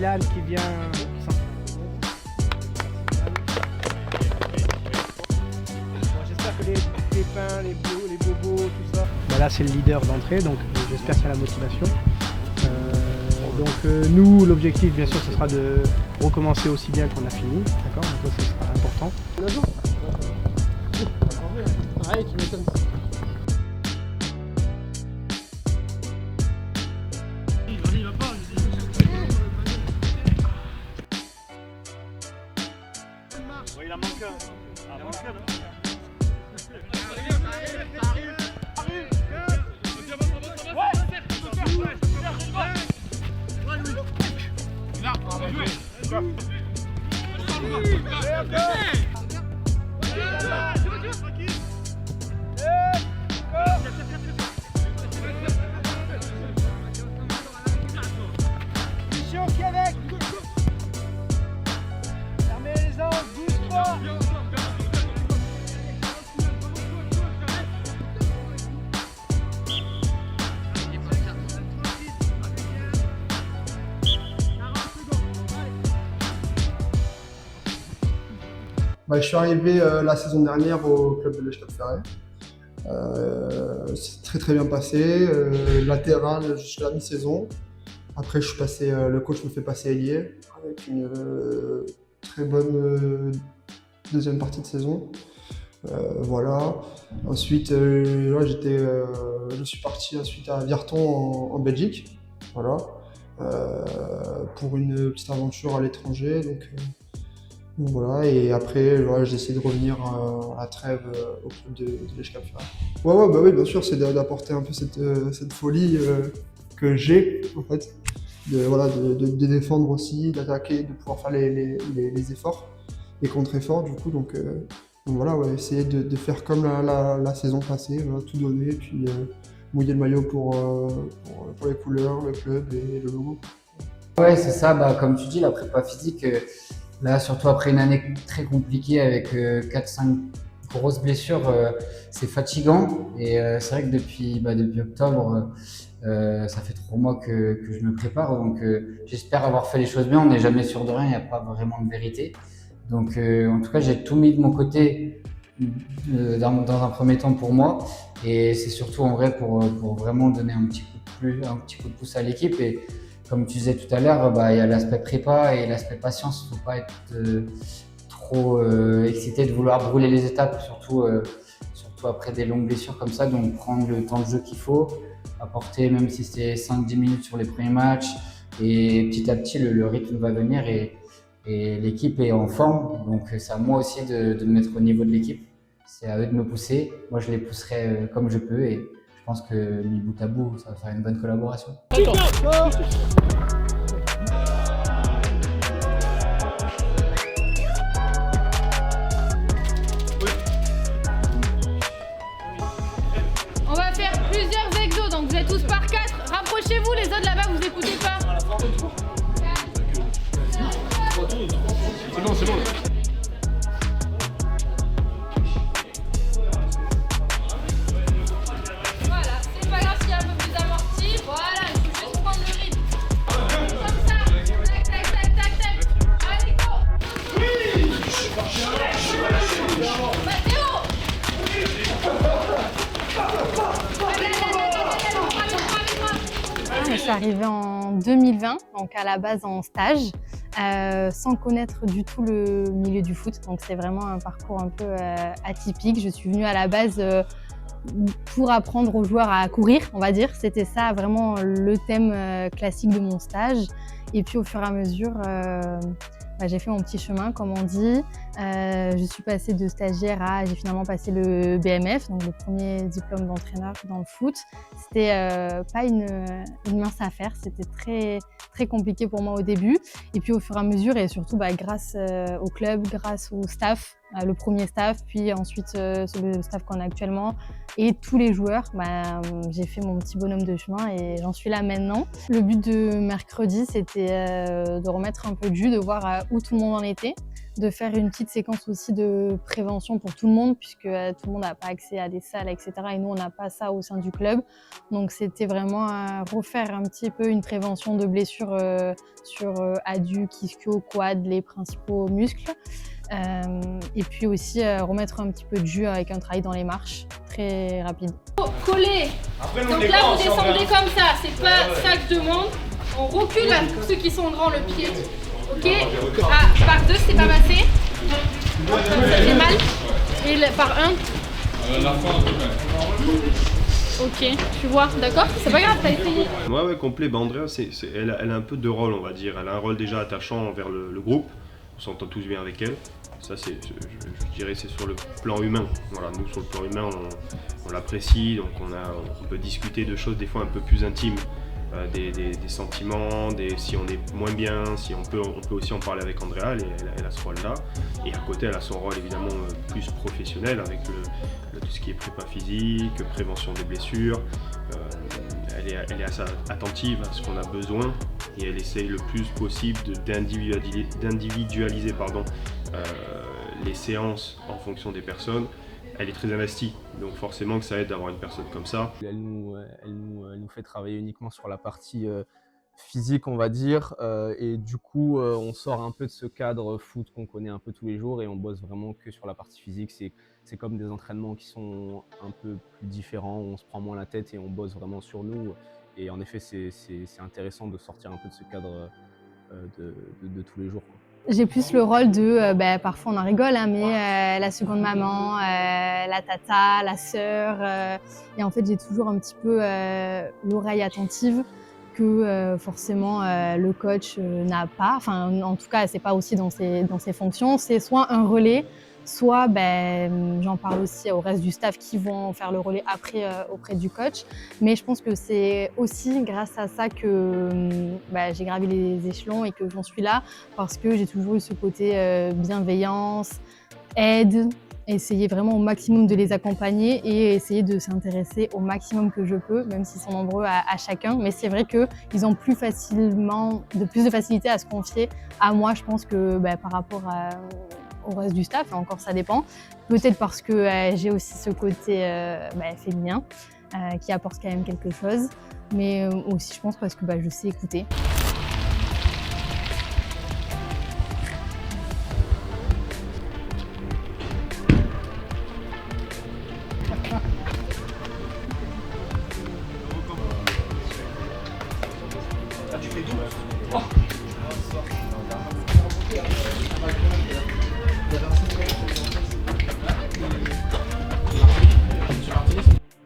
Dylan qui vient. J'espère que les pépins, les bobos, tout ça. Là c'est le leader d'entrée, donc j'espère qu'il y a la motivation. Nous, l'objectif bien sûr ce sera de recommencer aussi bien qu'on a fini, d'accord? Donc ça sera important. Allez, tu m'étonnes. Il va pas. Oui, il en manque un. Il en manque un. Fermez les angles, bouge-toi. Je suis arrivé la saison dernière au club de l'Esch-Cap-Ferret. C'est très bien passé, latéral jusqu'à la mi-saison. Après, je suis passé, le coach me fait passer ailier avec une très bonne deuxième partie de saison. Voilà. Ensuite, je suis parti ensuite à Virton en Belgique, voilà, pour une petite aventure à l'étranger. Donc voilà, et après, voilà, j'ai essayé de revenir à la trêve au club de l'Esch-Cap-Ferret. Oui, bien sûr, c'est d'apporter un peu cette folie que j'ai, en fait, de défendre aussi, d'attaquer, de pouvoir faire les efforts, les contre-efforts, du coup. Donc voilà, ouais, essayer de faire comme la saison passée, voilà, tout donner, puis mouiller le maillot pour les couleurs, le club et le logo. Ouais, c'est ça, comme tu dis, la prépa physique. Là, surtout après une année très compliquée avec 4-5 grosses blessures, c'est fatigant. Et c'est vrai que depuis octobre, ça fait 3 mois que je me prépare. Donc j'espère avoir fait les choses bien. On n'est jamais sûr de rien, il n'y a pas vraiment de vérité. Donc en tout cas, j'ai tout mis de mon côté dans un premier temps pour moi. Et c'est surtout en vrai pour vraiment donner un petit coup de pouce à l'équipe. Et comme tu disais tout à l'heure, il y a l'aspect prépa et l'aspect patience. Il ne faut pas être trop excité de vouloir brûler les étapes, surtout après des longues blessures comme ça. Donc prendre le temps de jeu qu'il faut, apporter même si c'est 5-10 minutes sur les premiers matchs. Et petit à petit, le rythme va venir et l'équipe est en forme. Donc c'est à moi aussi de me mettre au niveau de l'équipe. C'est à eux de me pousser. Moi, je les pousserai comme je peux. Et je pense que mis bout à bout, ça va faire une bonne collaboration. On va faire plusieurs exos, donc vous êtes tous par 4. Rapprochez-vous, les autres là-bas, vous écoutez pas. C'est bon. Voilà, c'est pas grave s'il y a un peu plus amorti. Voilà, il faut juste prendre le rythme. Comme ça. Tac. Allez, go. Oui. Mathéo. Je suis arrivée en 2020, donc à la base en stage, sans connaître du tout le milieu du foot. Donc c'est vraiment un parcours un peu atypique. Je suis venue à la base pour apprendre aux joueurs à courir, on va dire. C'était ça vraiment le thème classique de mon stage. Et puis au fur et à mesure, j'ai fait mon petit chemin, comme on dit. Je suis passée de stagiaire à, j'ai finalement passé le BMF, donc le premier diplôme d'entraîneur dans le foot. C'était pas une mince affaire, c'était très compliqué pour moi au début. Et puis au fur et à mesure, et surtout grâce au club, grâce au staff, le premier staff, puis ensuite le staff qu'on a actuellement et tous les joueurs. J'ai fait mon petit bonhomme de chemin et j'en suis là maintenant. Le but de mercredi, c'était de remettre un peu de jus, de voir où tout le monde en était, de faire une petite séquence aussi de prévention pour tout le monde, puisque tout le monde n'a pas accès à des salles, etc. Et nous, on n'a pas ça au sein du club. Donc, c'était vraiment refaire un petit peu une prévention de blessures sur adducts, ischio, quad, les principaux muscles. Et puis aussi remettre un petit peu de jus avec un travail dans les marches, très rapide. Collé. Donc là, vous descendez comme ça, c'est pas ça que je demande. On recule là, pour ceux qui sont grands, le pied. Ok, par 2 c'est pas passé. Ça fait mal. Et par 1. Ok, tu vois, d'accord. C'est pas grave, t'as essayé. Ouais, complet. Andrea, elle a un peu deux rôles, on va dire. Elle a un rôle déjà attachant envers le groupe. On s'entend tous bien avec elle. Ça, je dirais, c'est sur le plan humain. Voilà, nous, sur le plan humain, on l'apprécie. Donc, on peut discuter de choses des fois un peu plus intimes. Des sentiments, si on est moins bien, si on peut aussi en parler avec Andrea, elle a ce rôle-là. Et à côté, elle a son rôle évidemment plus professionnel avec tout ce qui est prépa physique, prévention des blessures. Elle est assez attentive à ce qu'on a besoin et elle essaye le plus possible d'individualiser les séances en fonction des personnes. Elle est très investie, donc forcément que ça aide d'avoir une personne comme ça. Elle nous fait travailler uniquement sur la partie physique, on va dire, et du coup, on sort un peu de ce cadre foot qu'on connaît un peu tous les jours et on bosse vraiment que sur la partie physique. C'est comme des entraînements qui sont un peu plus différents, où on se prend moins la tête et on bosse vraiment sur nous. Et en effet, c'est intéressant de sortir un peu de ce cadre de tous les jours, quoi. J'ai plus le rôle de, parfois on en rigole, hein, mais la seconde maman, la tata, la sœur. Et en fait, j'ai toujours un petit peu l'oreille attentive que forcément le coach n'a pas. Enfin, en tout cas, c'est pas aussi dans ses fonctions. C'est soit un relais, soit j'en parle aussi au reste du staff qui vont faire le relais après auprès du coach. Mais je pense que c'est aussi grâce à ça que j'ai gravi les échelons et que j'en suis là, parce que j'ai toujours eu ce côté bienveillance, aide, essayer vraiment au maximum de les accompagner et essayer de s'intéresser au maximum que je peux, même s'ils sont nombreux à chacun. Mais c'est vrai qu'ils ont plus de facilité à se confier à moi, je pense, que par rapport au reste du staff, et encore ça dépend. Peut-être parce que j'ai aussi ce côté féminin qui apporte quand même quelque chose, mais aussi je pense parce que je sais écouter.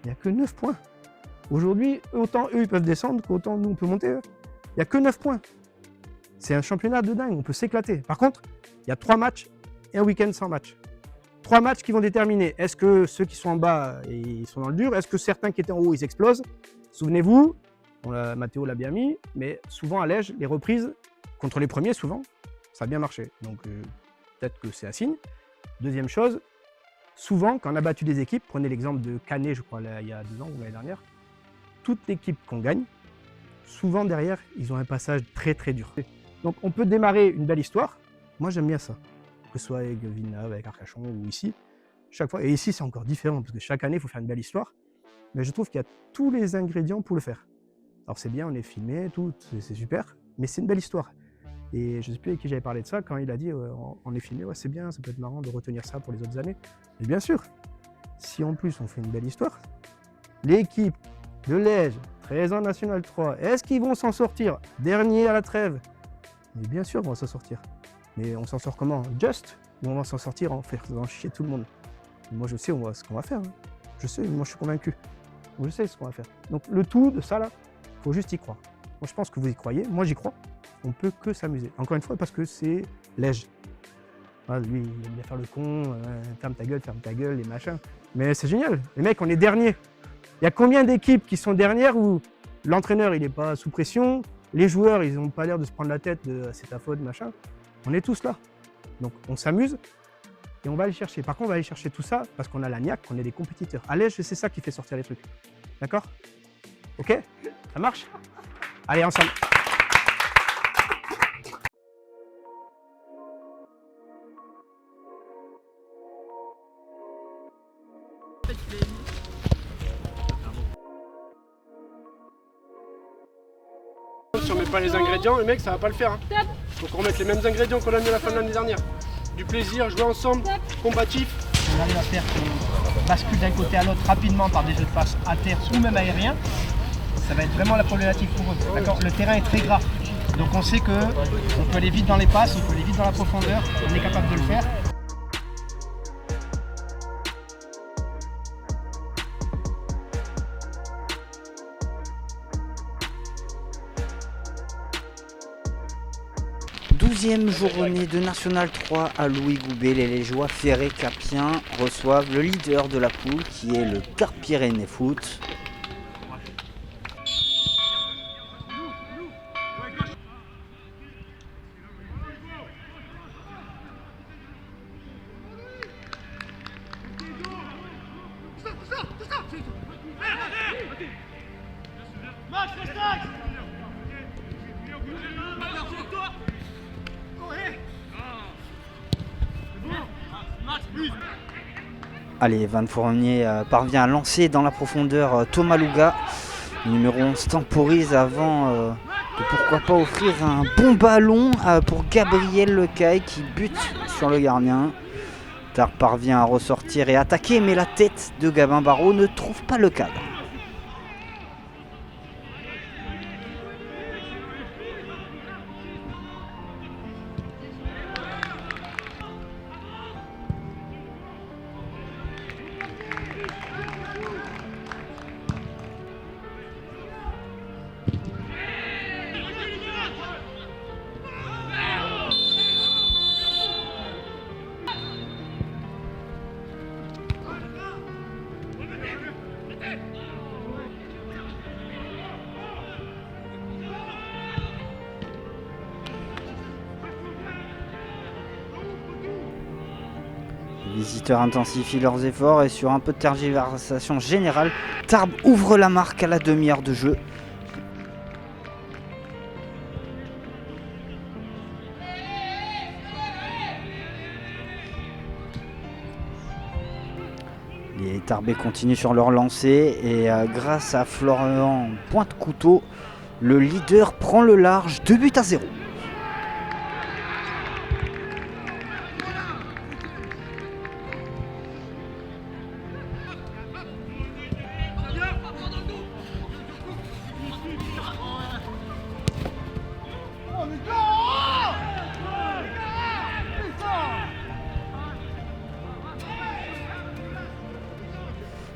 Il n'y a que 9 points. Aujourd'hui, autant eux ils peuvent descendre qu'autant nous on peut monter. Il n'y a que 9 points. C'est un championnat de dingue, on peut s'éclater. Par contre, il y a 3 matchs et un week-end sans match. 3 matchs qui vont déterminer, est-ce que ceux qui sont en bas ils sont dans le dur, est-ce que certains qui étaient en haut ils explosent. Souvenez-vous, Mathéo l'a bien mis, mais souvent à Lège, les reprises contre les premiers, souvent, ça a bien marché. Donc peut-être que c'est un signe. Deuxième chose, souvent, quand on a battu des équipes, prenez l'exemple de Canet, je crois, il y a 2 ans ou l'année dernière, toute l'équipe qu'on gagne, souvent derrière, ils ont un passage très très dur. Donc on peut démarrer une belle histoire. Moi j'aime bien ça, que ce soit avec Villeneuve, avec Arcachon ou ici. Chaque fois, et ici c'est encore différent, parce que chaque année il faut faire une belle histoire. Mais je trouve qu'il y a tous les ingrédients pour le faire. Alors c'est bien, on est filmé, tout, c'est super, mais c'est une belle histoire. Et je ne sais plus avec qui j'avais parlé de ça, quand il a dit on est filmé, ouais, c'est bien, ça peut être marrant de retenir ça pour les autres années. Et bien sûr, si en plus on fait une belle histoire, l'équipe de Lège, 13 ans National 3, est-ce qu'ils vont s'en sortir dernier à la trêve? Mais bien sûr, on va s'en sortir. Mais on s'en sort comment? Just? Ou on va s'en sortir en faisant chier tout le monde? Moi je sais ce qu'on va faire. Hein. Je sais, moi je suis convaincu. Je sais ce qu'on va faire. Donc le tout de ça là, il faut juste y croire. Moi je pense que vous y croyez, moi j'y crois. On peut que s'amuser. Encore une fois, parce que c'est Lège. Ah, lui, il aime bien faire le con, ferme ta gueule, les machins. Mais c'est génial. Les mecs, on est derniers. Il y a combien d'équipes qui sont dernières où l'entraîneur, il n'est pas sous pression, les joueurs, ils n'ont pas l'air de se prendre la tête de c'est ta faute, machin. On est tous là. Donc, on s'amuse. Et on va aller chercher. Par contre, on va aller chercher tout ça parce qu'on a la niaque, qu'on est des compétiteurs. À l'Ège, c'est ça qui fait sortir les trucs. D'accord? Ok? Ça marche? Allez, ensemble. Si on met pas les ingrédients, le mec ça va pas le faire. Hein. Faut qu'on mette les mêmes ingrédients qu'on a mis à la fin de l'année dernière. Du plaisir, jouer ensemble, combatif. On arrive à faire qu'on bascule d'un côté à l'autre rapidement par des jeux de passe à terre ou même aériens. Ça va être vraiment la problématique pour eux. D'accord ? Le terrain est très gras. Donc on sait qu'on peut aller vite dans les passes, on peut aller vite dans la profondeur, on est capable de le faire. Douzième journée de National 3 à Louis Goubet. Les Légeois Ferré-Capiens reçoivent le leader de la poule qui est le Tarbes Pyrénées Foot. Allez, Van Fournier parvient à lancer dans la profondeur Thomas Louga. Numéro 11 temporise avant de pourquoi pas offrir un bon ballon pour Gabriel Lecaille qui bute sur le gardien. Tarbes parvient à ressortir et attaquer, mais la tête de Gabin Barraud ne trouve pas le cadre. Les visiteurs intensifient leurs efforts et sur un peu de tergiversation générale, Tarbes ouvre la marque à la demi-heure de jeu. Les Tarbais continuent sur leur lancée et grâce à Florian Pointe-Couteau, le leader prend le large, 2-0.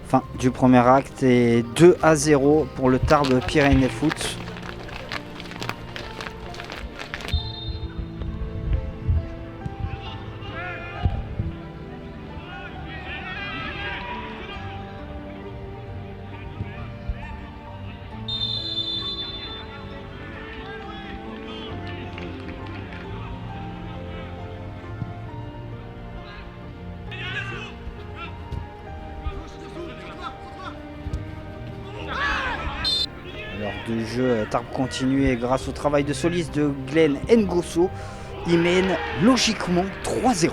Fin du premier acte et 2-0 pour le Tarbes Pyrénées Foot. L'heure de jeu, Tarbes continue et grâce au travail de soliste de Glenn Ngosso, il mène logiquement 3-0.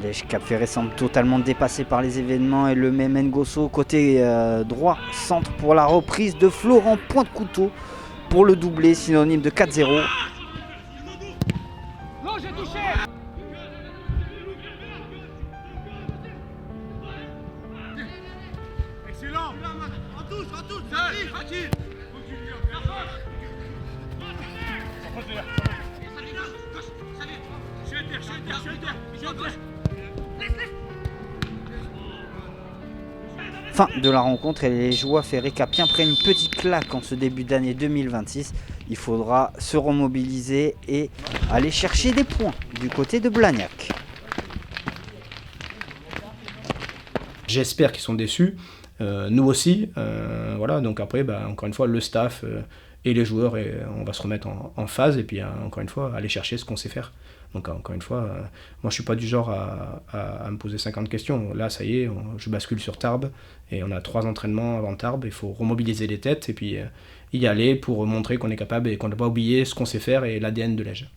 Lège Cap Ferré semble totalement dépassé par les événements et le même Ngosso côté droit centre pour la reprise de Florent Pointe-Couteau pour le doublé synonyme de 4-0. Fin de la rencontre et les Légeois Ferré-Capiens prennent une petite claque en ce début d'année 2026. Il faudra se remobiliser et aller chercher des points du côté de Blagnac. J'espère qu'ils sont déçus, nous aussi. Voilà, donc après, encore une fois, le staff et les joueurs, on va se remettre en phase et puis encore une fois aller chercher ce qu'on sait faire. Donc encore une fois, moi je suis pas du genre à me poser 50 questions. Là ça y est, je bascule sur Tarbes et on a 3 entraînements avant Tarbes, il faut remobiliser les têtes et puis y aller pour montrer qu'on est capable et qu'on n'a pas oublié ce qu'on sait faire et l'ADN de l'Ège.